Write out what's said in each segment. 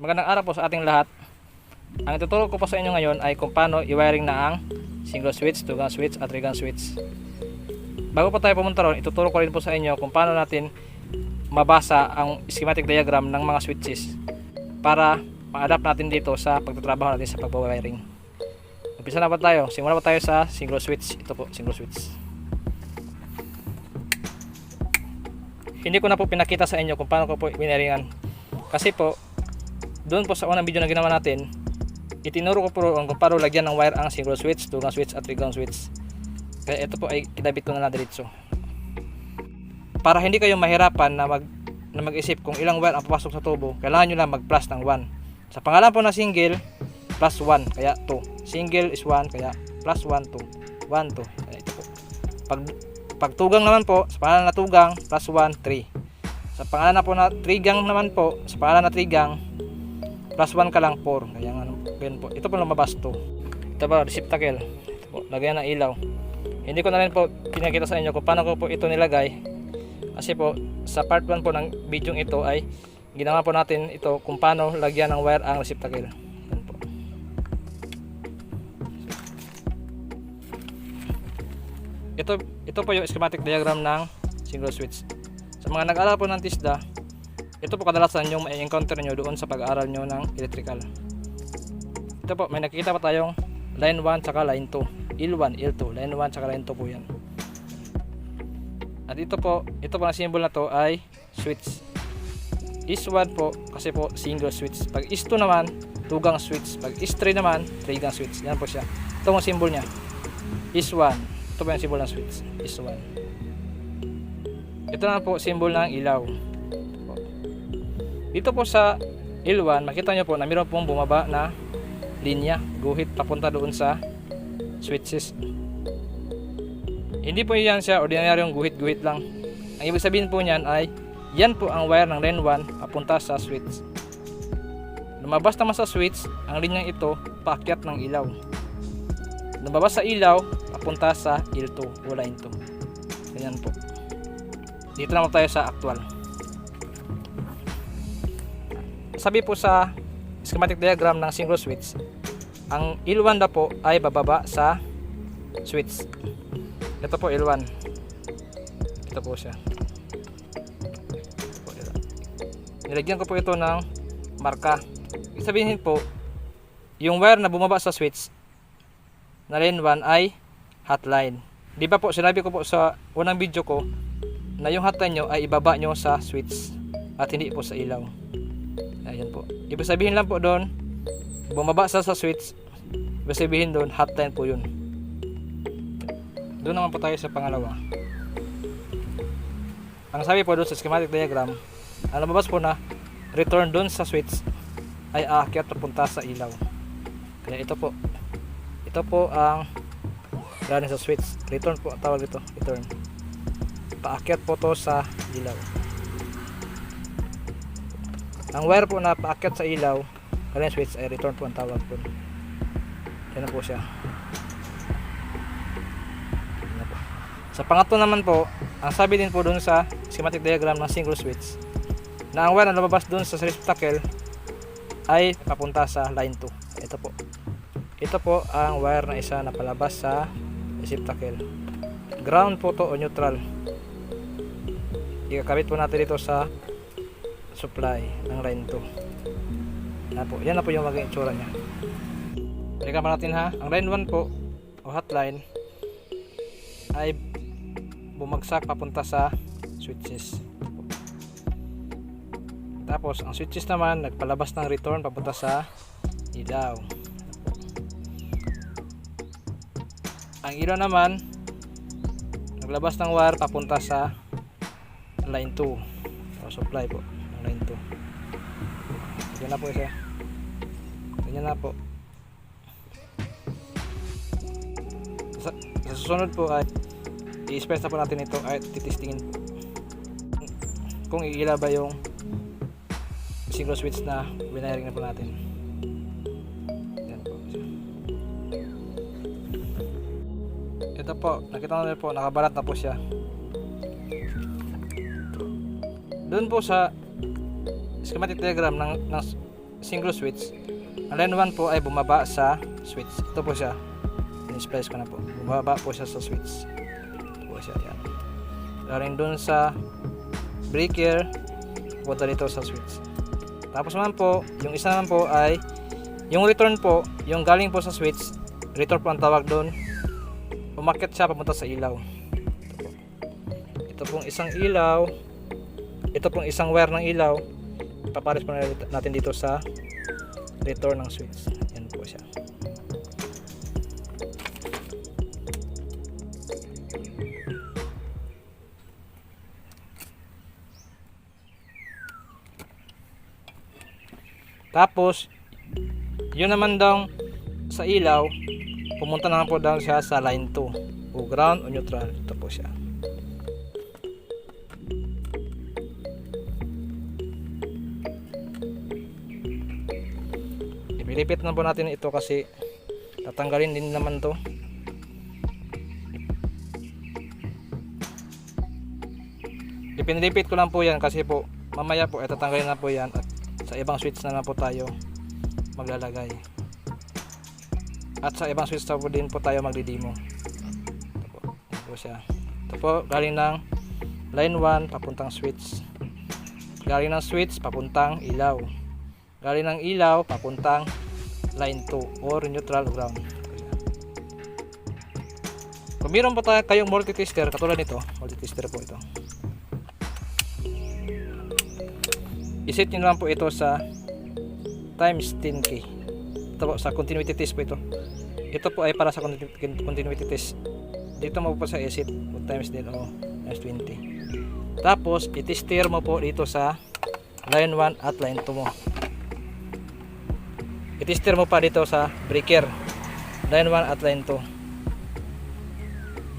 Magandang araw po sa ating lahat. Ang ituturo ko po sa inyo ngayon ay kung paano i-wiring na ang single switch, 2-gang switch at 3-gang switch. Bago po tayo pumunta ron, ituturo ko rin po sa inyo kung paano natin mabasa ang schematic diagram ng mga switches para ma-adapt natin dito sa pagtatrabaho natin sa pagbawiring. Umpisa na po tayo. Simula po tayo sa single switch. Ito po, single switch. Hindi ko na po pinakita sa inyo kung paano ko po winiringan. Kasi po, doon po sa unang video na ginawa natin, itinuro ko po kung paano lagyan ng wire ang single switch, 2-gang switch at 3-gang switch. Kaya ito po ay kinabit ko na diretso. Para hindi kayo mahirapan na mag-isip kung ilang wire ang papasok sa tubo, kailangan nyo lang mag-plus ng 1. Sa pangalan po na single, plus 1, kaya 2. Single is 1, kaya plus 1, 2. 1, 2. Kaya ito po. Pag 2-gang naman po, sa pangalan na 2-gang, plus 1, 3. Sa pangalan na po na 3-gang naman po, sa pangalan na 3-gang, plus 1 ka lang 4. Kaya ganyan po. Ito po lumabas 2. Ito po, receptacle. Ito po, lagyan ng ilaw. Hindi ko na rin po pinakita sa inyo kung paano ko po ito nilagay. Kasi po, sa part 1 po ng video ito ay ginawa po natin ito kung paano lagyan ng wire ang receptacle. Yan po. Ito po yung schematic diagram ng single switch. Sa mga nag-aaral po ng TISDA, ito po kadalasan yung may encounter nyo doon sa pag-aaral nyo ng electrical. Ito po, may nakikita pa tayong line 1 tsaka line 2. L1, L2, line 1 tsaka line 2 po yan. At ito po na symbol na to ay switch. Is 1 po kasi po single switch. Pag is 2 naman, 2-gang switch. Pag is 3 naman, 3-gang switch. Yan po siya. Ito ang symbol niya. Is 1. Ito po yung symbol ng switch. Is 1. Ito na po symbol ng ilaw. Dito po sa L1, makita nyo po na mayroon pong bumaba na linya, guhit papunta doon sa switches. Hindi po yan siya ordinaryong guhit-guhit lang. Ang ibig sabihin po niyan ay yan po ang wire ng line 1 papunta sa switch. Lumabas naman sa switch, ang linyang ito paakyat ng ilaw. Lumabas sa ilaw, papunta sa L2 o line 2. Ganyan po. Dito naman tayo sa actual. Sabi po sa schematic diagram ng single switch, ang L1 na po ay bababa sa switch. Ito po L1. Ito po siya. Nilagyan ko po ito ng marka. Ibig sabihin po, yung wire na bumaba sa switch na line 1 ay hotline. Di ba po, sinabi ko po sa unang video ko na yung hotline nyo ay ibaba nyo sa switch at hindi po sa ilaw. Ayan po. Ibig sabihin lang po doon, bumaba sa switch. Ibig sabihin doon, hotline po yun. Doon naman po tayo sa pangalawa. Ang sabi po doon sa schematic diagram, ang lumabas po na return doon sa switch ay aakyat papunta sa ilaw. Kaya ito po. Ito po ang galing sa switch. Return po ang tawag ito. Return. Paakyat po to sa ilaw. Ang wire po na paakyat sa ilaw, kaya switch ay return po ang tawag po. Yan na po siya. Yan na po. Sa pangatlo naman po, ang sabi din po doon sa schematic diagram ng single switch, na ang wire na lumabas doon sa receptacle ay papunta sa line 2. Ito po. Ito po ang wire na isa na palabas sa receptacle. Ground po to o neutral. Ikakabit po natin dito sa supply ng line 2. Yan na po yung maging itsura nya. Balikan pa natin ha. Ang line 1 po o hotline ay bumagsak papunta sa switches. Tapos ang switches naman nagpalabas ng return papunta sa ilaw. Ang ilaw naman naglabas ng wire papunta sa line 2 o supply po. Line 2. Ganyan na po isa. Ganyan na po. Sa susunod po ay i-express na po natin ito at titistingin po kung iila ba yung single switch na winaring na po natin. Yan po. Ito po, nakita natin po, nakabalat na po siya. Doon po sa schematic diagram ng single switch. Ang line 1 po ay bumaba sa switch. Ito po siya. In-splice ko na po. Bumaba po siya sa switch. Ito po siya. Yan. Galing dun sa breaker, punta dito sa switch. Tapos naman po, yung isa naman po ay yung return po, yung galing po sa switch, return po ang tawag doon. Umakyat siya papunta sa ilaw. Ito pong isang ilaw. Ito pong isang wire ng ilaw. Papares po natin dito sa return ng switch. Yan po siya. Tapos, yun naman daw sa ilaw, pumunta naman po daw siya sa line 2 o ground o neutral. Ito po siya. Ipilipit na po natin ito kasi tatanggalin din naman to. Ipinilipit ko lang po yan kasi po mamaya po tatanggalin na po yan at sa ibang switch na lang po tayo maglalagay. At sa ibang switch na po din po tayo magdidemo. Ito po. Ito po siya. Ito po galing ng line 1 papuntang switch. Galing ng switch papuntang ilaw. Galing ng ilaw papuntang line 2 or neutral ground. Kung meron po tayo kayong multi-tester katulad nito, multi-tester po ito. Iset nyo lang po ito sa times 10k. Ito po sa continuity test po ito. Ito po ay para sa continuity test. Dito mo po sa iset times 10 o times 20. Tapos i-tester mo po dito sa line 1 at line 2 mo. I-tester mo pa dito sa breaker line 1 at line 2.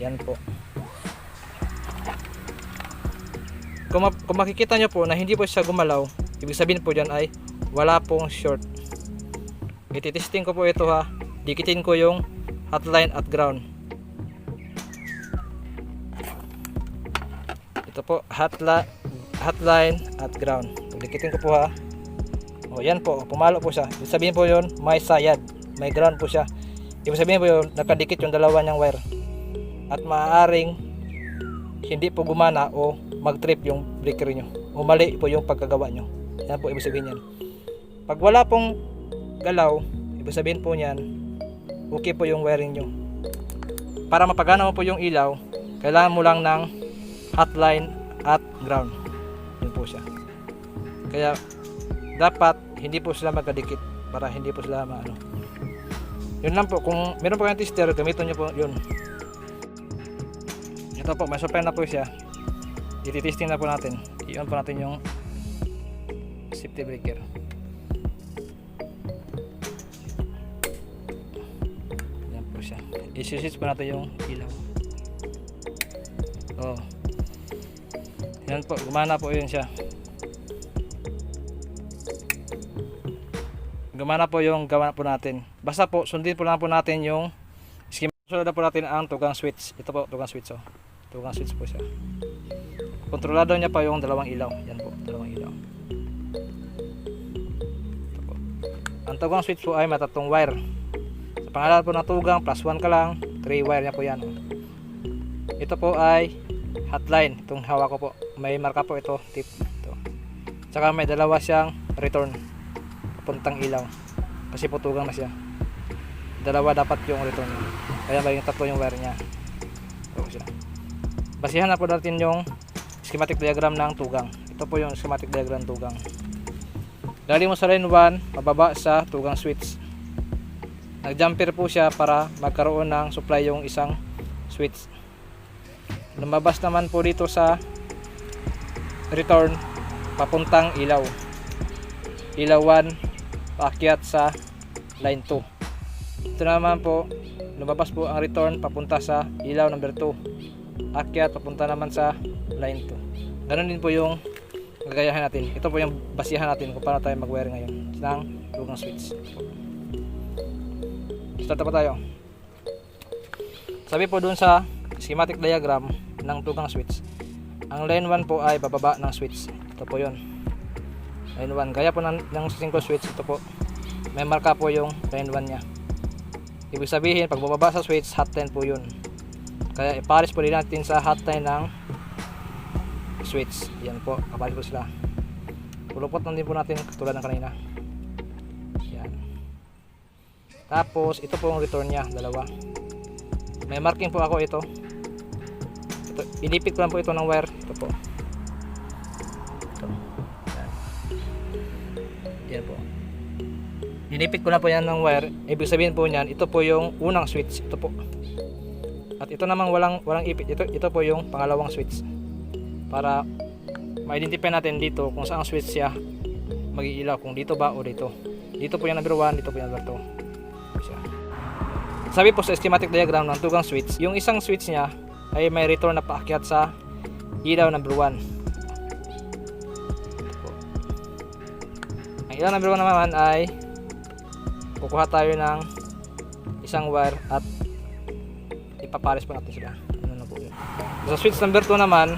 Yan po. Kung makikita nyo po na hindi po siya gumalaw, ibig sabihin po dyan ay wala pong short. Ititesting ko po ito ha. Dikitin ko yung hotline at ground. Ito po hotline at ground. Dikitin ko po ha. O yan po, pumalo po siya. Ibig sabihin po yun, may sayad, may ground po siya. Ibig sabihin po yun, nakadikit yung dalawa niyang wire. At maaaring hindi po gumana o mag-trip yung breaker nyo. O mali po yung pagkagawa nyo. Yan po ibig sabihin yan. Pag wala pong galaw, ibig sabihin po niyan, okay po yung wiring nyo. Para mapagana mo po yung ilaw, kailangan mo lang ng hotline at ground. Yun po siya. Kaya dapat hindi po sila magkadikit para hindi po sila maano. Yun lang po, kung meron po kayong tester, gamitin nyo po yun. Ito po, may supply na po siya. Ititesting na po natin. I-on po natin yung safety breaker. Yan po siya. I-switch po natin yung ilaw. Oh. Yan po, gumana po yun siya. Gumana po yung gawa po natin. Basta po, sundin po lang po natin yung schema. Sunod na po natin ang tugang switch. Ito po, tugang switch. Oh. Tugang switch po siya. Kontrolado niya pa yung dalawang ilaw. Yan po, dalawang ilaw. Ito po. Ang tugang switch po ay matatong wire. Sa pangalan po ng tugang, +1 ka lang. 3 wire niya po yan. Ito po ay hotline. Itong hawak ko po. May marka po ito. Tip. Ito. Tsaka may dalawa siyang return. Puntang ilaw. Kasi po tugang na siya. Dalawa dapat yung return niya. Kaya may tatlo yung wire niya. Ito siya. Basihan na po natin yung schematic diagram ng tugang. Ito po yung schematic diagram ng tugang. Galing mo sa line 1, pababa sa tugang switch. Nag-jumper po siya para magkaroon ng supply yung isang switch. Lumabas naman po dito sa return papuntang ilaw. Ilaw 1 paakyat sa line 2. Ito naman po, lumabas po ang return papunta sa ilaw number 2. Akyat papunta naman sa line 2. Ganun din po yung gagayahin natin. Ito po yung basihan natin kung paano tayo mag-wire ngayon ng tugang switch. Start pa tayo. Sabi po dun sa schematic diagram ng tugang switch, ang line 1 po ay bababa ng switch. Ito po yun. line 1. Kaya po ng single switch, ito po may marka po yung line 1 nya. Ibig sabihin pag bumaba sa switch, hotline po yun. Kaya ipares po din natin sa hotline ng switch. Yan po, kapares po sila. Pulupot lang din po natin katulad ng kanina. Yan. Tapos ito po yung return nya, dalawa. May marking po ako ito. Inipit ko lang po ito ng wire. Ito po. Ito. Yan. Yan po. Inipit ko lang po yan ng wire. Ibig sabihin po niyan, ito po yung unang switch. Ito po. At ito namang walang ipit. Ito po yung pangalawang switch. Para ma-identify natin dito kung saan switch siya mag-iilaw. Kung dito ba o dito. Dito po yung number 1, dito po yung number 2. Sabi po sa schematic diagram ng tugang switch, yung isang switch niya ay may return na paakyat sa ilaw number 1. Ang ilaw number 1 naman ay kukuha tayo ng isang wire at ipapares pa natin sila. Ano na po yun. Sa switch number 2 naman,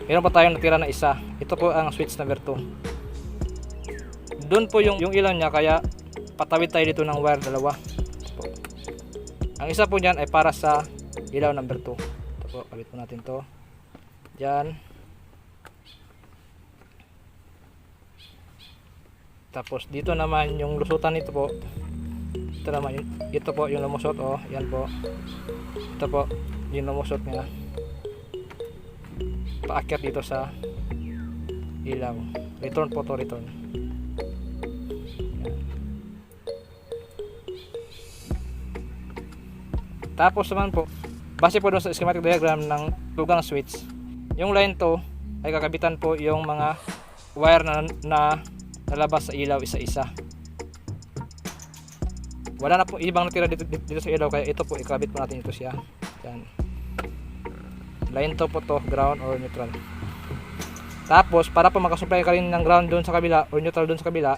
meron pa tayong natira na isa. Ito po ang switch number 2. Doon po yung ilaw niya, kaya patawid tayo dito ng wire dalawa. Ang isa po dyan ay para sa ilaw number 2. Ito po, kabit po natin to dyan. Tapos dito naman yung lusutan nito po. Ito naman, ito po yung lumusot. Oh, yan po. Ito po yung lumusot niya. Paakyat dito sa ilaw. Return po to, return. Yan. Tapos naman po, base po doon sa schematic diagram ng tugang switch, yung line 2 ay kakabitan po yung mga wire na nalabas sa ilaw isa-isa. Wala na po ibang natira dito sa ilaw, kaya ito po ikabit po natin ito siya. Yan. Line 2 po to, ground or neutral. Tapos para po makasupply ka rin ng ground doon sa kabila or neutral doon sa kabila,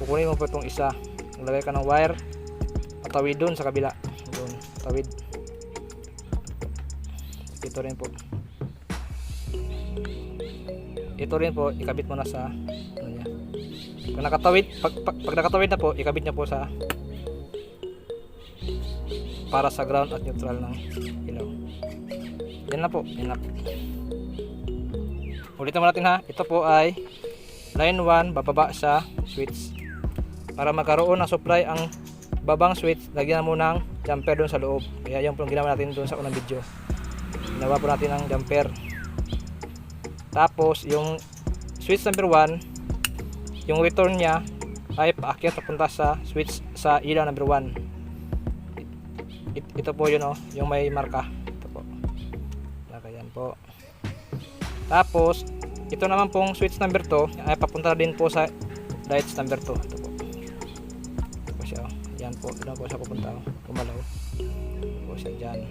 kukunin mo po itong isa. Maglagay ka ng wire, patawid doon sa kabila. Doon, patawid. Ito rin po. Ito rin po, ikabit mo na sa ano niya. Pag nakatawid, pag nakatawid na po, ikabit niya po sa para sa ground at neutral ng ilaw. Yan na po, yan na po. Ulitin mo natin ha. Ito po ay line 1 bababa sa switch. Para magkaroon ng supply ang babang switch, lagyan mo ng jumper doon sa loob. Kaya yung po ginawa natin doon sa unang video. Ginawa po natin ng jumper. Tapos yung switch number 1, yung return niya ay paakyat papunta sa switch sa ilaw number 1. Ito po yun, oh, yung may marka. Ito po. Yan po. Tapos ito naman pong switch number 2 ay papunta din po sa lights number 2. Ito po. Ito po siya, oh. Yan po. Ito po siya pupunta, oh. Kumalaw. Ito po siya dyan.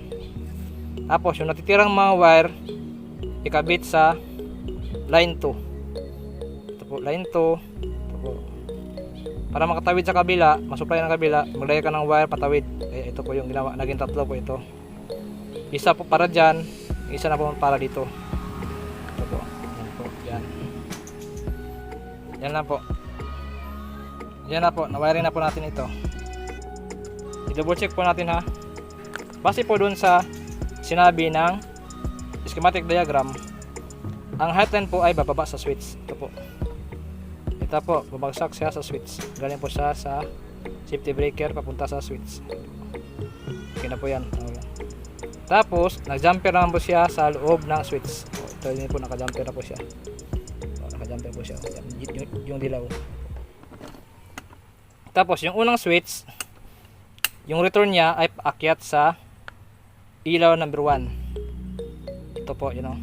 Tapos yung natitirang mga wire ikabit sa line 2. Ito po, line 2. Ito po. Para makatawid sa kabila, masupply ng kabila, maglagay ka ng wire patawid. Eh, ito po yung ginawa. Naging tatlo po ito. Isa po para dyan, isa na po para dito. Ito po. Yan po. Yan. Yan na po. Yan na po. Nawiring na po natin ito. I-double check po natin ha. Base po dun sa sinabi ng schematic diagram, ang hotline po ay bababa sa switch. Ito po. Ito po, babagsak siya sa switch. Galing po siya sa safety breaker papunta sa switch. Okay na po yan. Okay. Tapos, nag-jumper naman po siya sa loob ng switch. Ito din po, naka-jumper na po siya. Naka-jumper po siya. Yung dilaw. Tapos, yung unang switch, yung return niya ay paakyat sa ilaw number 1. Ito po, yun o.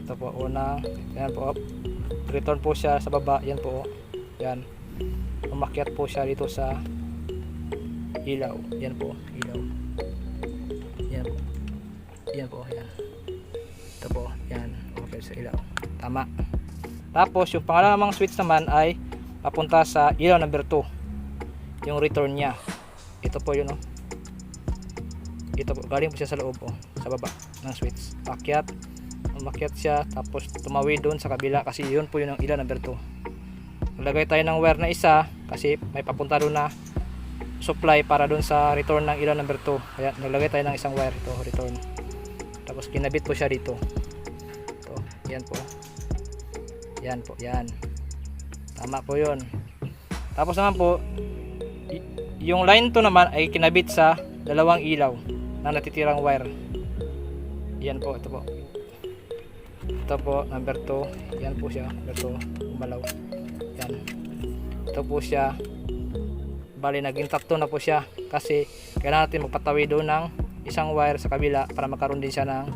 Ito po, unang, yan po, return po siya sa baba, yan po, yan, umakyat po siya dito sa ilaw, yan po, ilaw, yan po, yan po, yan, ito po, yan, okay sa ilaw, tama. Tapos yung pangalawang switch naman ay papunta sa ilaw number 2, yung return nya, ito po yun o, ito po, galing po siya sa loob po, sa baba ng switch, akyat, umakyat siya, tapos tumawid doon sa kabila kasi yun po yung ilaw number 2. Naglagay tayo ng wire na isa kasi may papunta doon na supply para doon sa return ng ilaw number 2. Kaya naglagay tayo ng isang wire ito, return. Tapos kinabit po siya dito. Ito, yan po. Yan po, yan. Tama po yun. Tapos naman po, yung line 2 naman ay kinabit sa dalawang ilaw na natitirang wire. Yan po, ito po. Ito po, number 2. Yan po siya, number 2. Umalaw. Yan. Ito po siya. Bali, naging 3 na po siya. Kasi, kailangan natin magpatawi doon ng isang wire sa kabila para magkaroon din siya ng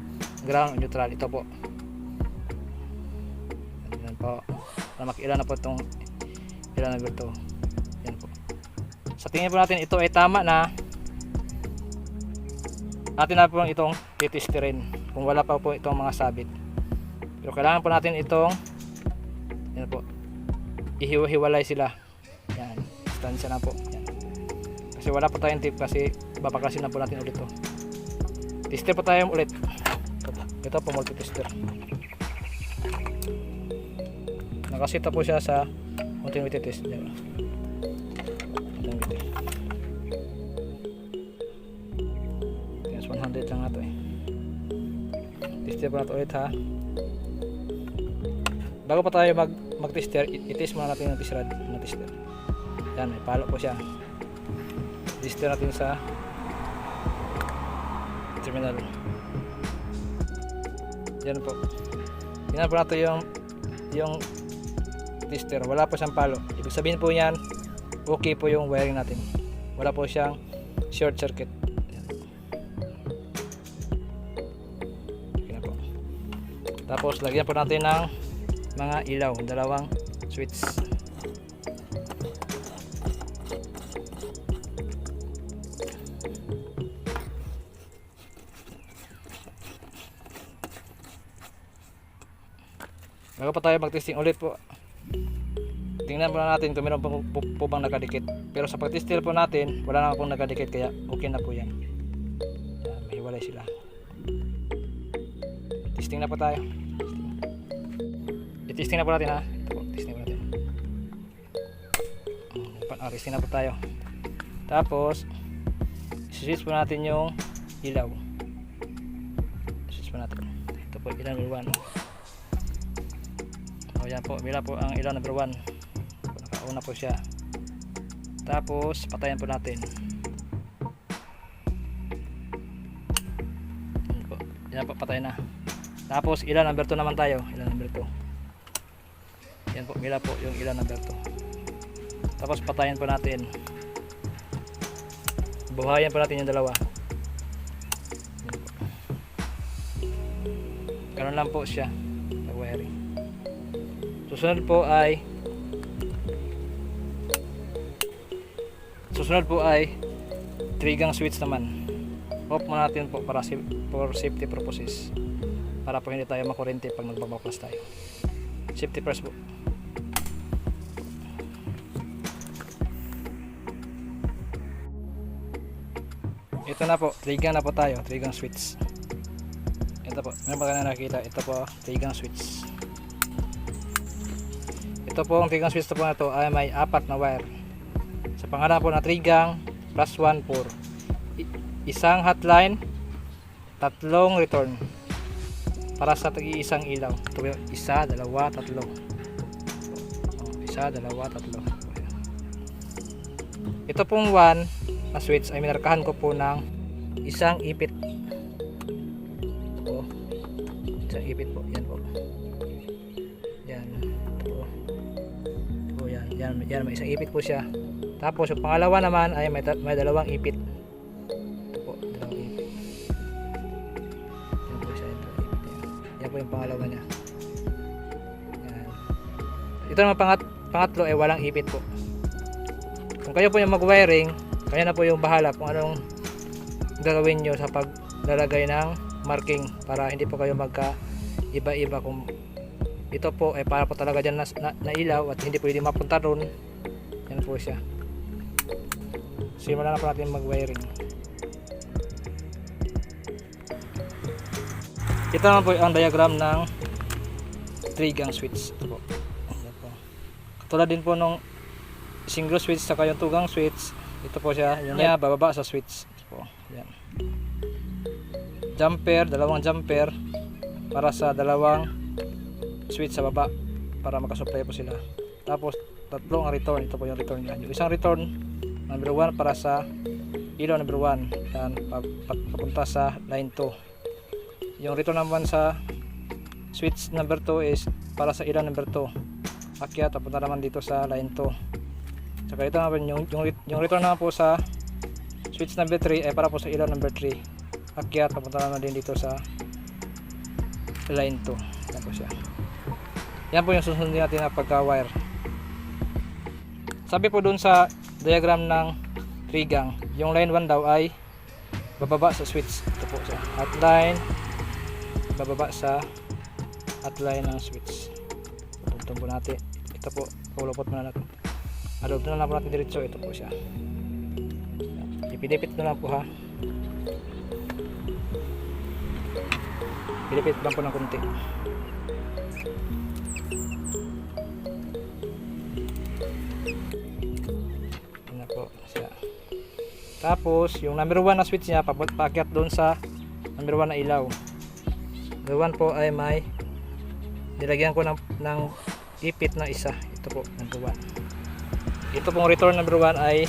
ground neutral. Ito po. Yan po. Para makiilan na po itong ilaw number 2. Yan po. Sa tingin po natin, ito ay tama na. Atin na po itong titesterin kung wala pa po itong mga sabit. Pero kailangan po natin itong yan po, ihiwa-hiwalay sila. Yan, distansya na po. Yan. Kasi wala po tayong tip kasi babaklasin na po natin ulit to. Tester po tayo ulit. Ito po multi-tester. Nakasita po siya sa continuity test. Yan. Continuity. 100 lang na to eh. Tester po natin ulit ha. Bago pa tayo mag-tester, i-test muna natin yung test rod na tester. Yan, may palo po siya. Tester natin sa terminal. Yan po. Tingnan po natin yung tester. Wala po siyang palo. Ibig sabihin po yan, okay po yung wiring natin. Wala po siyang short circuit. Tapos lagyan po natin ng mga ilaw, dalawang switch. Bago pa tayo mag-testing ulit po, tingnan po natin kung meron po bang nakadikit. Pero sa pag-tester po natin, wala naman pong nakadikit kaya okay na po yan. Yan, may hiwalay sila. Testing na po tayo. I-testing na po natin ha. Ito po, testing na po natin. Testing na po tayo. Tapos, switch po natin yung ilaw. Switch po natin. Ito po, ilaw number 1. O yan po, mila po ang ilaw number 1. Nakauna po siya. Tapos, patayan po natin. Yan po, yan po, patay na. Tapos ilaw number 2 naman tayo. Ilaw number 2. Yan po, mila po yung ilaw number 2. Tapos patayin po natin. Buhayan po natin yung dalawa. Ganun lang po siya. Nag-wiring. Susunod po ay 3-gang switch naman. Off muna natin po para for safety purposes. Para po hindi tayo makurente pag nagbabaklas tayo. Safety first po. Ito na po, 3-gang na po tayo, 3-gang switch. Ito po, meron pa na nakikita, ito po, 3-gang switch. Ito po, ang 3-gang switch po na ito ay may 4 na wire. Sa pangalan po na 3-gang plus 1, 4. Isang hotline, 3 return. Para sa isang ilaw. Ito po, 1, 2, 3. 1, 2, 3. Ito pong 1 na switch ay minarkahan ko po ng isang ipit. Ito, isang ipit po. Yan po. Yan. Ito po. O yan. Yan, may isang ipit po siya. Tapos yung pangalawa naman ay may 2 ipit. Ito po, 2 ipit. Yan po siya. Yan po yung pangalawa niya. Yan. Ito naman pangatlo ay walang ipit po. Kung kayo po yung mag-wiring, kaya na po yung bahala kung anong gagawin nyo sa paglalagay ng marking para hindi po kayo magka iba-iba. Kung ito po ay para po talaga dyan na ilaw at hindi pwede mapunta ron, yan po siya. Simulan na po natin mag-wiring. Ito naman po ang diagram ng 3-gang switch. Ito po. Ayan po. Katulad din po nung single switch saka yung 2-gang switch. Ito po siya, yung niya bababa sa switch. Ito po. Ayan. Jumper, dalawang jumper para sa dalawang switch sa baba para makasupply po sila. Tapos tatlong return. Ito po yung return niya. Yung isang return number 1 para sa ilaw number 1. Yan, papunta sa line 2. Yung return naman sa switch number 2 is para sa ilaw number 2. Akyat, papunta naman dito sa line 2. Saka ito naman yung return naman po sa switch number 3 ay para po sa ilaw number 3. Akyat, papunta naman din dito sa line 2. Yan po siya. Yan po yung susunod natin na pagka-wire. Sabi po dun sa diagram ng 3-gang, yung line 1 daw ay bababa sa switch. Ito po siya. Outline, bababa sa outline ng switch. Puputun po natin. Ito po, pulupot muna natin. Alog na lang po natin diretso. Ito po siya. Ipilipit na lang po ha. Pilipit lang po ng kunti. Yan na po siya. Tapos yung number 1 na switch niya paakyat doon sa number 1 na ilaw. Number 1 po ay may nilagyan ko ng ipit na isa. Ito po number 1. Ito pong return number 1 ay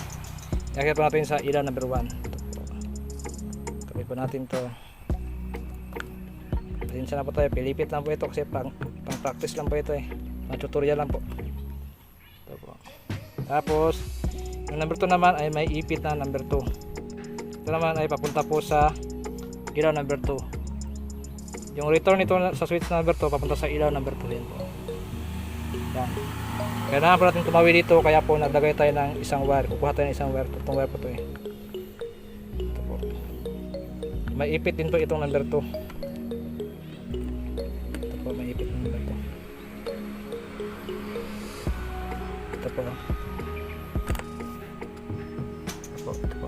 iakyat po natin sa ilaw number 1. Ito po. Kapit po natin to. Pasensya na po tayo, pilipit lang po ito kasi pang practice lang po ito pang tutorial lang po. Ito po. Tapos yung number 2 naman ay may ipit na number 2. Ito naman ay papunta po sa ilaw number 2. Yung return nito sa switch number 2 papunta sa ilaw number 2. Yan po. Yan. Kaya naman po natin tumawid dito, kaya po nagdagay tayo ng isang wire. Kukuha tayo ng isang wire. Itong wire po ito Ito po. May ipit din po itong number 2. May ipit ng number 2. Ito po. Ito po.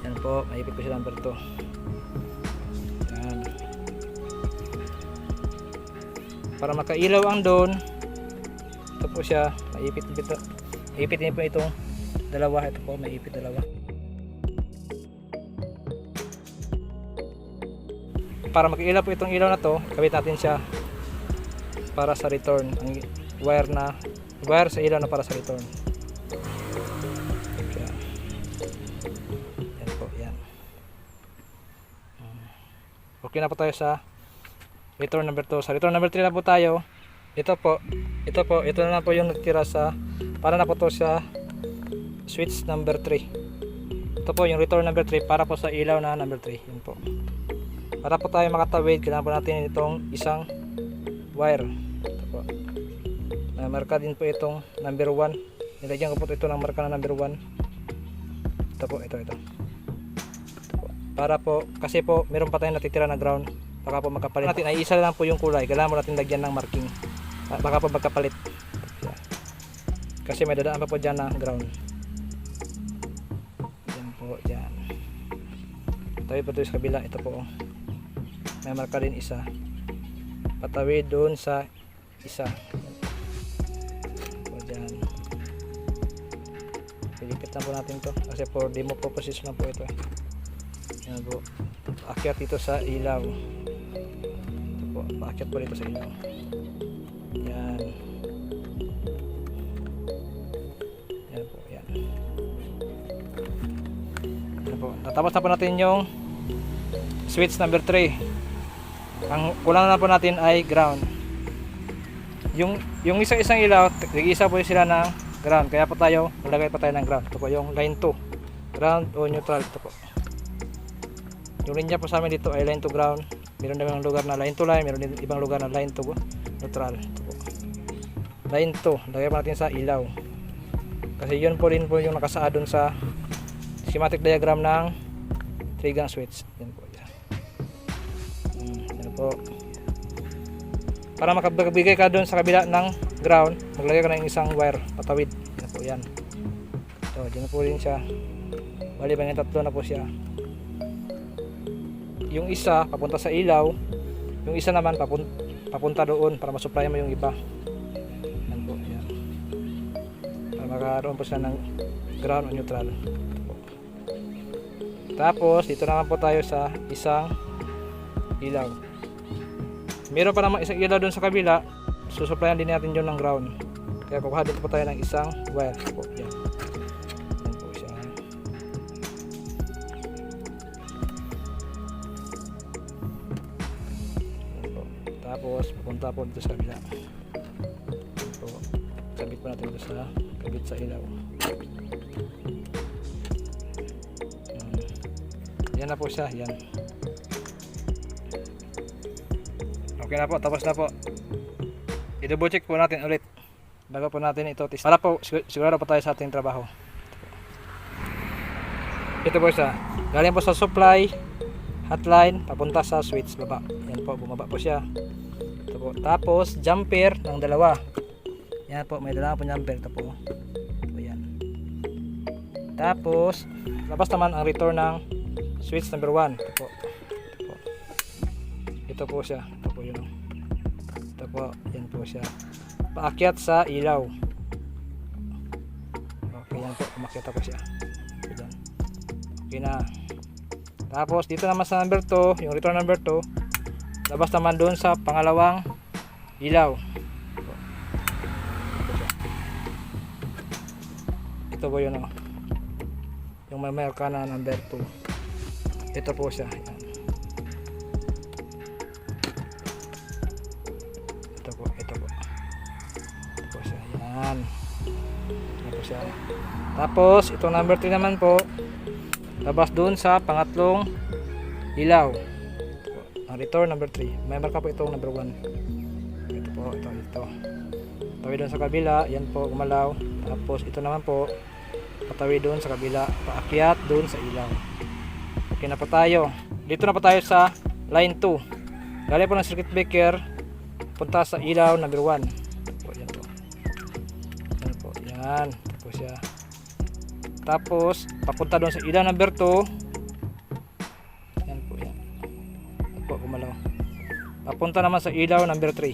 Yan po, may ipit po siya number 2. Yan. Para makailaw ang doon, ito po siya, may ipit dito. May ipit din po itong dalawa. Ito po, may ipit dalawa. Para mag-ilaw po itong ilaw na to, kabit natin siya para sa return. Ang wire sa ilaw na para sa return. Yan po, yan. Okay na po tayo sa return number 2. Sa return number 3 na po tayo. Ito na lang po yung nagtira sa, para na po to sa switch number 3. Ito po yung return number 3 para po sa ilaw na number 3. Yan po. Para po tayo makatawid, kailangan po natin itong isang wire. Ito po. May marka din po itong number 1. Nilagyan ko po ito ng marka na number 1. Ito po, ito. Ito po. Para po, kasi po meron pa tayong natitira na ground. Baka po magkapalit natin, ay isa lang po yung kulay. Kailangan mo natin lagyan ng marking. Baka po magkapalit. Kasi may dadaan pa po dyan na ground. Yan po, dyan. Tawid po ito sa kabila. Ito po. May marka din isa. Patawid doon sa isa. O dyan. Pilipit na po natin to kasi for demo purposes lang po ito Yan po. Paakyat dito sa ilaw. Ito po. Paakyat po dito sa ilaw. Yan. Yan po. Yan. Yan po. Natapos na po natin yung switch number 3. Ang kulang na po natin ay ground. Yung isa-isang ilaw, nag-isa po sila ng ground. Kaya po tayo, maglagay pa tayo ng ground. Ito po yung line 2. Ground o neutral. Ito po. Yung linya po sa amin dito ay line to ground. Meron din lugar na line to line. Meron din ibang lugar na line to neutral. Ito po. Line 2. Lagay pa natin sa ilaw. Kasi yun po rin po yung nakasaad dun sa schematic diagram ng 3-gang switch. Yan po. Po. Para makapagbigay ka doon sa kabila ng ground, maglagay ka ng isang wire patawid. Yan po yan. Dyan na po rin siya. Bali ba yung tatlo na po siya. yung isa papunta sa ilaw, yung isa naman papunta doon para masupply mo yung iba. Yan po, yan. Para magkaroon po siya ng ground o neutral. Tapos dito naman po tayo sa isang ilaw. Meron pa naman isang ilaw doon sa kabila, susupplyan din natin yun ng ground. Kaya kukuha dito po tayo ng isang wire po. Yan. Yan po siya. Yan po. Tapos pupunta po dito sa kabila. Yan po. Sabit po natin dito sa kabit sa ilaw. Yan na po siya, yan. Okay na po, tapos na po. I-double check po natin ulit bago po natin ito test. Para po sigurado po tayo sa ating trabaho. Ito po siya. Galing po sa supply hotline papunta sa switch baba. Yan po, bumaba po siya. Ito po. Tapos jumper ng dalawa. Yan po, may dalawa po jumper. Ito po. Ito po yan. Tapos labas naman ang return ng switch number 1. Ito po. Ito po. Ito po siya. Ito po yun. Ito po. Yan po siya. Paakyat sa ilaw. Okay, yan po. Umakyat po siya. Yan. Okay na. Tapos dito naman sa number 2, yung return number 2, labas naman doon sa pangalawang ilaw. Ito po yun. Yung may marka na number 2. Ito po siya. Yan. Ito po. Ito po siya. Yan. Ito po siya. Tapos itong number 3 naman po, labas dun sa pangatlong ilaw. Ito po. Ang return number 3. May marka po itong number 1. Ito po. Ito. Tawid dun sa kabila. Yan po, gumalaw. Tapos ito naman po, patawid dun sa kabila. Paakyat dun sa ilaw. Okay na po tayo. Dito na po tayo sa line 2. Galing po ng circuit breaker punta sa ilaw number 1. Yan po. Yan po. Yan. Ito po siya. Tapos papunta doon sa ilaw number 2. Yan po. Yan. Yan po, gumalaw. Papunta naman sa ilaw number 3.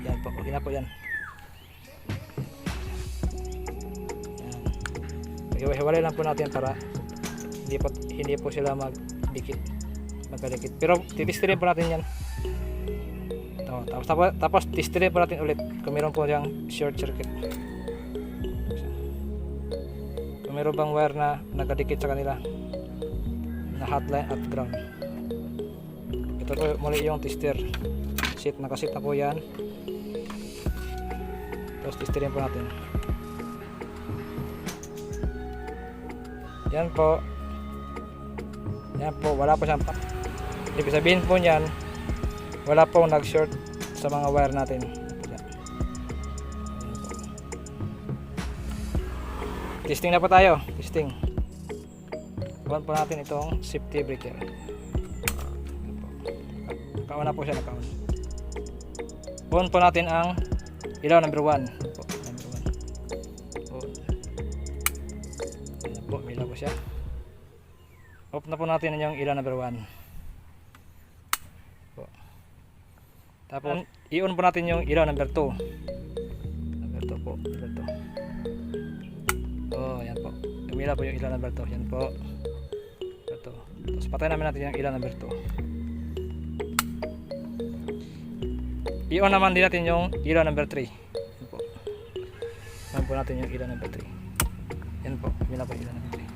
Yan po. Okay na po yan. Yan. Hiwalay lang po natin para hindi po sila magkadikit. Pero titistirin po natin yan. Tapos tistirin po natin ulit kung meron po yung short circuit. Kung meron bang wire na nagkadikit sa kanila na hotline at ground. Ito po muli yung tester. Nakasit na po yan. Tapos tistirin po natin. Yan po. Yan po, wala po siyang ibig sabihin po niyan, wala pong nag-short sa mga wire natin. Yan. Testing na po tayo. Testing. On po natin itong safety breaker. Naka-on na po siya, naka-on. On po natin ang ilaw number 1. Number 1. On. Ayan po, may ilaw po siya. Off na po natin yung ilaw number 1. Tapos i-on po natin yung ilaw number 2. Number 2 po. Number 2. Oh, yan po. Umila po yung ilaw number 2. Yan po. Ito. Tapos patayin namin natin yung ilaw number 2. I-on naman din natin yung ilaw number 3. Yan po. On po natin yung ilaw number 3. Yan po. Umila po yung ilaw number 3.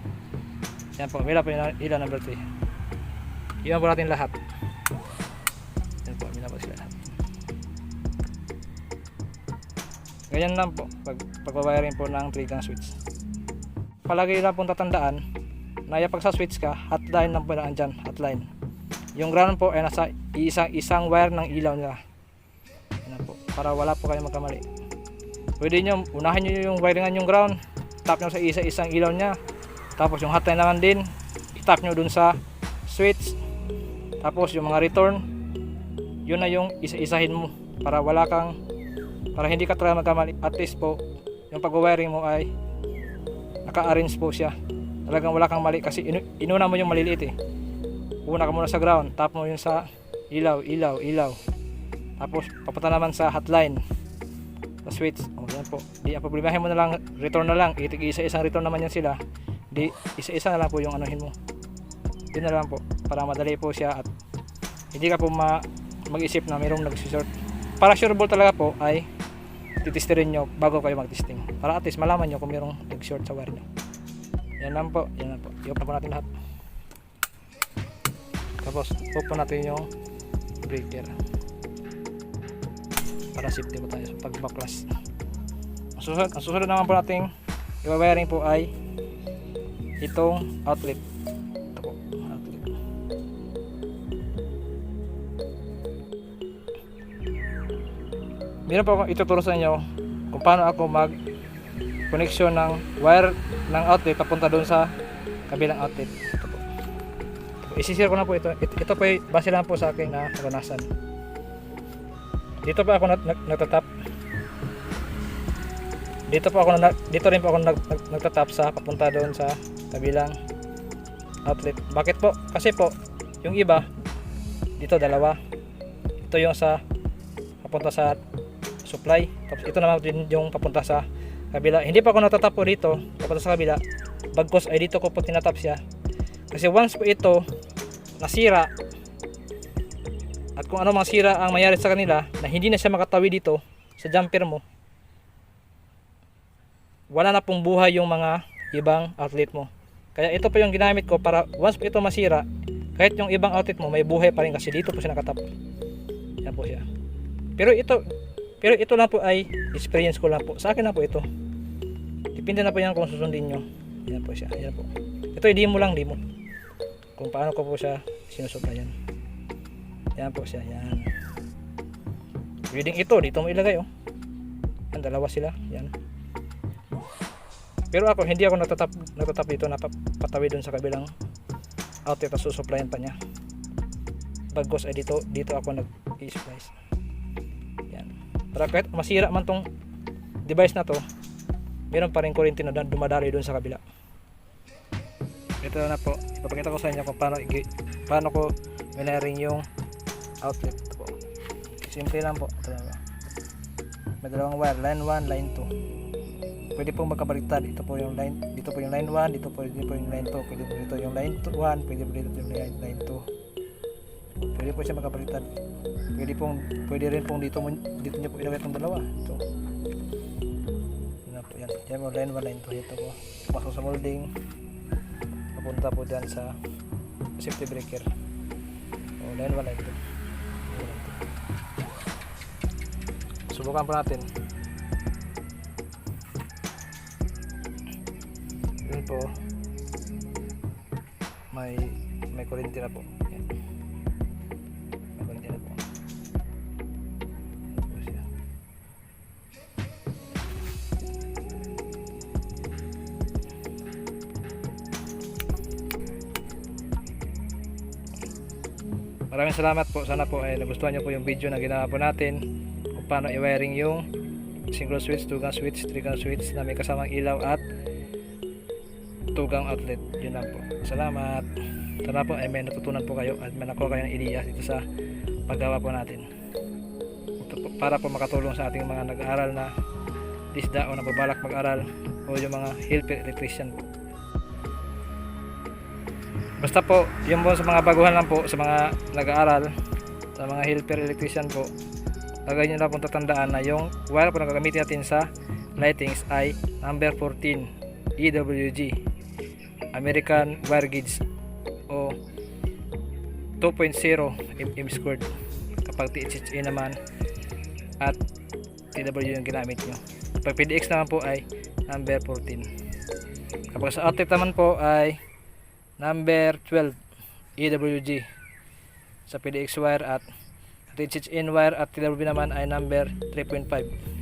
Yan po, mila po yung ilaw number 3. Iwan po natin lahat. Yan po, mila po sila lahat. Ganyan lang po, pagbabayarin po ng 3 gang switch. Palagi lang pong tatandaan na pag sa switch ka, hotline lang po na andyan, hotline. Yung ground po ay nasa isang wire ng ilaw nila. Yan po, para wala po kayo magkamali. Pwede nyo, unahin nyo yung wiringan yung ground, tap nyo sa isang ilaw nya. Tapos yung hotline naman din, i-tap nyo dun sa switch. Tapos yung mga return, yun na yung isa-isahin mo para hindi ka talaga magkamali. At least po, yung pag-wiring mo ay naka-arrange po siya. Talagang wala kang mali kasi inuna mo yung maliliit eh. una ka muna sa ground, tap mo yun sa ilaw, tapos papunta naman sa hotline sa switch. Yan po, di ang problemahin mo na lang, return na lang, isa-isang return naman yan sila, di isa-isa na lang po yung anuhin mo, yun na lang po, para madali po siya at hindi ka po mag-isip na mayroong nag-short. Para sureball talaga po ay titesterin nyo bago kayo mag-testing, para at least malaman nyo kung mayroong nag-short sa wire nyo. Yan lang po. I-open po natin lahat, tapos open natin yung breaker para safety po tayo sa pagbaklas. Ang susunod naman po nating i-wiring po ay itong outlet. Ito po, outlet. Meron po akong ituturo sa inyo kung paano ako mag connection ng wire ng outlet papunta doon sa kabilang outlet. Ito po. Isishare ko na po ito. Ito po ay base lang po sa aking karanasan. Dito pa ako nagtatap. Dito rin po ako nagtatap sa papunta doon sa kabilang outlet. Bakit po? Kasi po yung iba dito dalawa. Ito yung sa papunta sa supply. Tapos ito naman din yung papunta sa kabila. Hindi pa ako nagtatap po dito papunta sa kabila. Bagkos ay dito ko po tinatap siya. Kasi once po ito nasira, at kung ano mang sira ang mayari sa kanila na hindi na siya makatawi dito sa jumper mo, wala na pong buhay yung mga ibang outlet mo. Kaya ito po yung ginamit ko para once ito masira, kahit yung ibang outlet mo may buhay pa rin kasi dito po siya nakatap. Yan po siya. Pero ito lang po ay experience ko lang po. Sa akin na po ito. Depende na po yan kung susundin nyo. Yan po siya. Yan po. Ito ay demo lang, demo. Kung paano ko po siya sinusuplayan. Yan po siya. Yan. Pwedeng ito, dito mo ilagay oh. Yan, dalawa sila. Yan. Pero ako, hindi ako natatap dito na patawi dun sa kabilang outlet at susuplayan pa niya. Bagkos ay dito ako nag-i-splice. Yan. Para kahit masira man tong device na to, meron pa rin kuryente na dumadaloy dun sa kabila. Ito na po. Ipapakita ko sa inyo kung paano ko wiring yung outlet. Ito po. Simple lang po. May dalawang wire, line 1, line 2. Pwede pong magkabaliktad. Ito po yung line, dito po yung line 1, dito po yung line 2, pwede po dito yung line 1, pwede po dito yung line 2. Pwede po siya magkabaliktad. Pwede rin pong dito niyo po ilagay itong dalawa. Ito. Yan. Yan po line 1, line 2. Ito po. Pasok sa molding. Papunta po dyan sa safety breaker. O, line 1, line 2. Subukan po natin. Yun po, may kuryente na po. Yan. May kuryente na po. Maraming salamat po. Sana po ay nagustuhan nyo po yung video na ginawa po natin kung paano i-wiring yung single switch, 2-gun switch, 3-gun switch na may kasamang ilaw at 2-gang outlet. Yun lang po. Salamat. Sana po ay may natutunan po kayo at may nakuha kayo ng ideya dito sa paggawa po natin. Para po makatulong sa ating mga nag-aaral na disda o nababalak mag-aral o yung mga helper electrician po. Basta po, yun po sa mga baguhan lang po, sa mga nag-aaral, sa mga helper electrician po, lagay nyo na pong tatandaan na yung wire po na gagamitin natin sa lightings ay number 14 EWG American Wire Gauge o 2.0 mm² kapag THHA naman at TW yung ginamit nyo. Kapag PDX naman po ay number 14. Kapag sa outlet naman po ay number 12 EWG sa PDX wire at THHN wire at TW naman ay number 3.5.